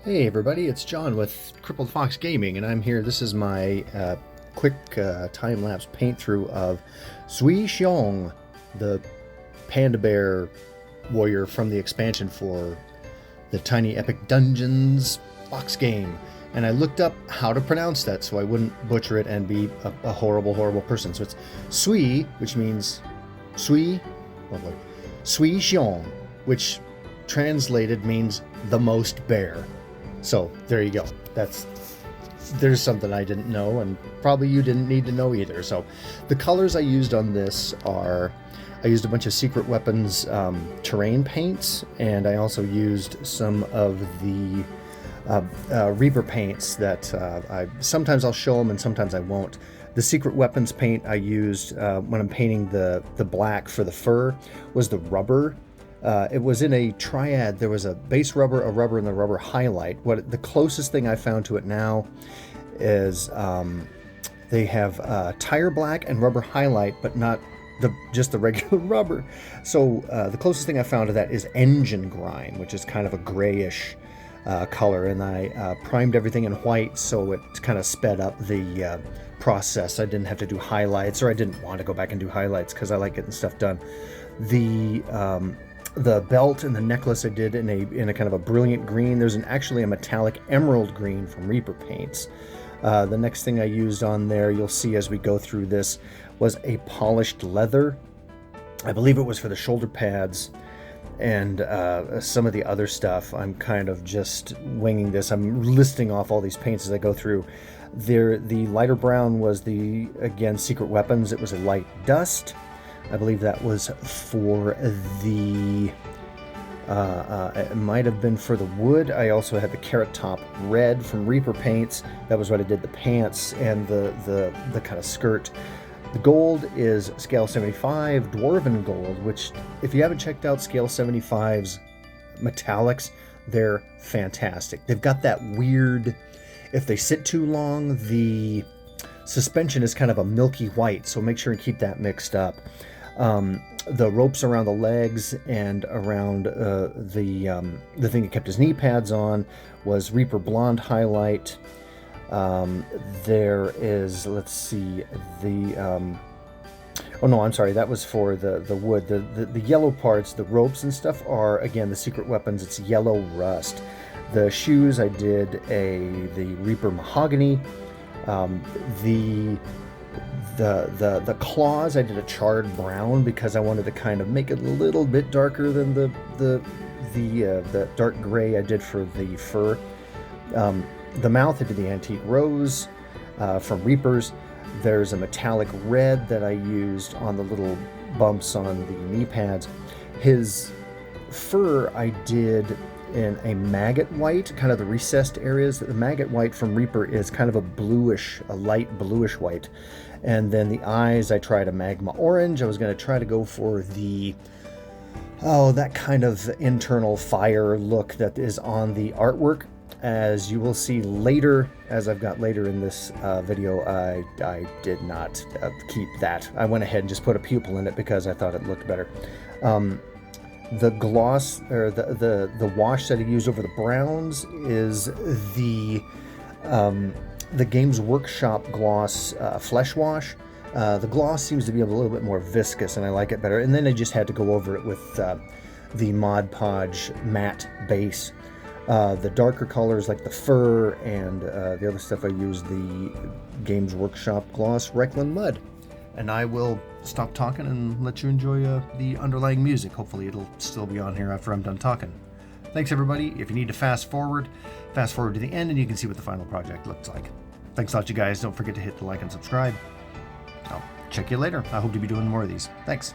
Hey everybody, it's John with Crippled Fox Gaming, and I'm here. This is my quick time-lapse paint-through of Zui Xiong, the panda bear warrior from the expansion for the Tiny Epic Dungeons box game. And I looked up how to pronounce that so I wouldn't butcher it and be a horrible, horrible person. So it's Zui, which means Zui, lovely, Zui Xiong, which translated means the most bear. So there you go. There's something I didn't know, and probably you didn't need to know either. So the colors I used on this are, I used a bunch of Secret Weapons terrain paints, and I also used some of the Reaper paints that sometimes I'll show them and sometimes I won't. The Secret Weapons paint I used when I'm painting the black for the fur was the rubber. It was in a triad. There was a base rubber, a rubber, and the rubber highlight. The closest thing I found to it now is they have tire black and rubber highlight, but not just the regular rubber. So the closest thing I found to that is engine grime, which is kind of a grayish color, and I primed everything in white, so it kind of sped up the process. I didn't have to do highlights, or I didn't want to go back and do highlights because I like getting stuff done. The belt and the necklace I did in a kind of a brilliant green. There's actually a metallic emerald green from Reaper paints. The next thing I used on there, you'll see as we go through this, was a polished leather. I believe it was for the shoulder pads, and some of the other stuff. I'm kind of just winging this. I'm listing off all these paints as I go through. The lighter brown was again, Secret Weapons. It was a light dust. I believe that was for it might have been for the wood. I also had the Carrot Top red from Reaper paints. That was what I did the pants and the kind of skirt. The gold is Scale 75 Dwarven Gold, which if you haven't checked out Scale 75's metallics, they're fantastic. They've got that weird, if they sit too long, the suspension is kind of a milky white, so make sure and keep that mixed up. The ropes around the legs and around the thing that kept his knee pads on was Reaper Blonde highlight. There is, let's see, oh no, I'm sorry, that was for the wood. The yellow parts, the ropes and stuff, are again the Secret Weapons. It's yellow rust. The shoes I did the Reaper mahogany. The claws I did a charred brown because I wanted to kind of make it a little bit darker than the dark gray I did for the fur. The mouth I did the antique rose from Reapers. There's a metallic red that I used on the little bumps on the knee pads. His fur I did in a maggot white, kind of the recessed areas. The maggot white from Reaper is kind of a light bluish white. And then the eyes, I tried a magma orange. I was going to try to go for that kind of internal fire look that is on the artwork. As you will see later, as I've got later in this video, I did not keep that. I went ahead and just put a pupil in it because I thought it looked better. The gloss, or the wash that I used over the browns is the Games Workshop gloss flesh wash. The gloss seems to be a little bit more viscous, and I like it better. And then I just had to go over it with the Mod Podge matte base. The darker colors like the fur and the other stuff, I used the Games Workshop gloss Reikland Mud. And I will stop talking and let you enjoy the underlying music. Hopefully it'll still be on here after I'm done talking. Thanks everybody. If you need to fast forward to the end and you can see what the final project looks like. Thanks a lot, you guys. Don't forget to hit the like and subscribe. I'll check you later. I hope to be doing more of these. Thanks.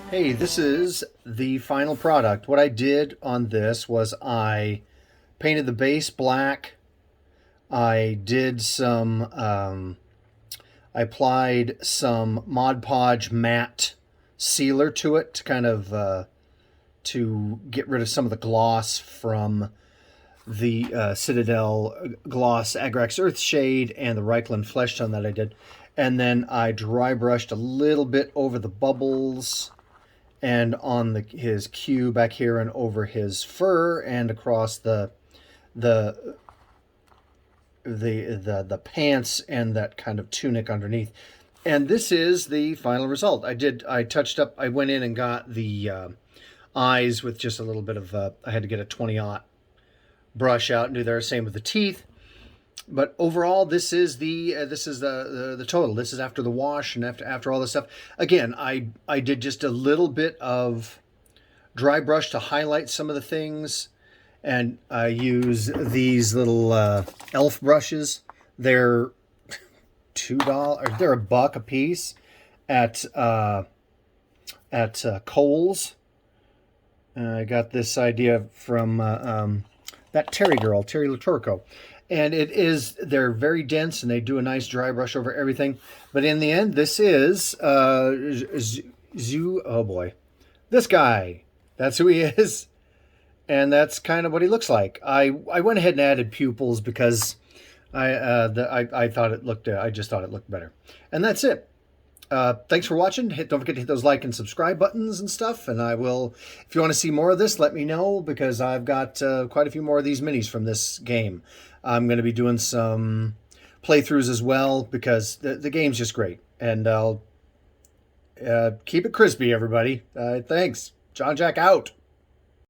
Hey, this is the final product. What I did on this was I painted the base black. I did some, I applied some Mod Podge matte sealer to it to kind of to get rid of some of the gloss from the Citadel Gloss Agrax Earthshade and the Reichland Flesh Tone that I did. And then I dry brushed a little bit over the bubbles and on his queue back here and over his fur and across the the pants and that kind of tunic underneath. And this is the final result. I touched up, I went in and got the eyes with just a little bit of, I had to get a 20-aught brush out and do their same with the teeth. But overall, this is the total. This is after the wash and after all this stuff. Again, I did just a little bit of dry brush to highlight some of the things, and I use these little elf brushes. They're $2. They're $1 a piece at Kohl's. I got this idea from that Terry girl, Terry Latorco. And they're very dense and they do a nice dry brush over everything. But in the end, this is oh boy, this guy. That's who he is. And that's kind of what he looks like. I went ahead and added pupils because I thought it looked, I just thought it looked better. And that's it. Thanks for watching. Don't forget to hit those like and subscribe buttons and stuff. And I will, if you want to see more of this, let me know, because I've got quite a few more of these minis from this game. I'm going to be doing some playthroughs as well, because the game's just great. And I'll keep it crispy, everybody. Thanks. John Jack out.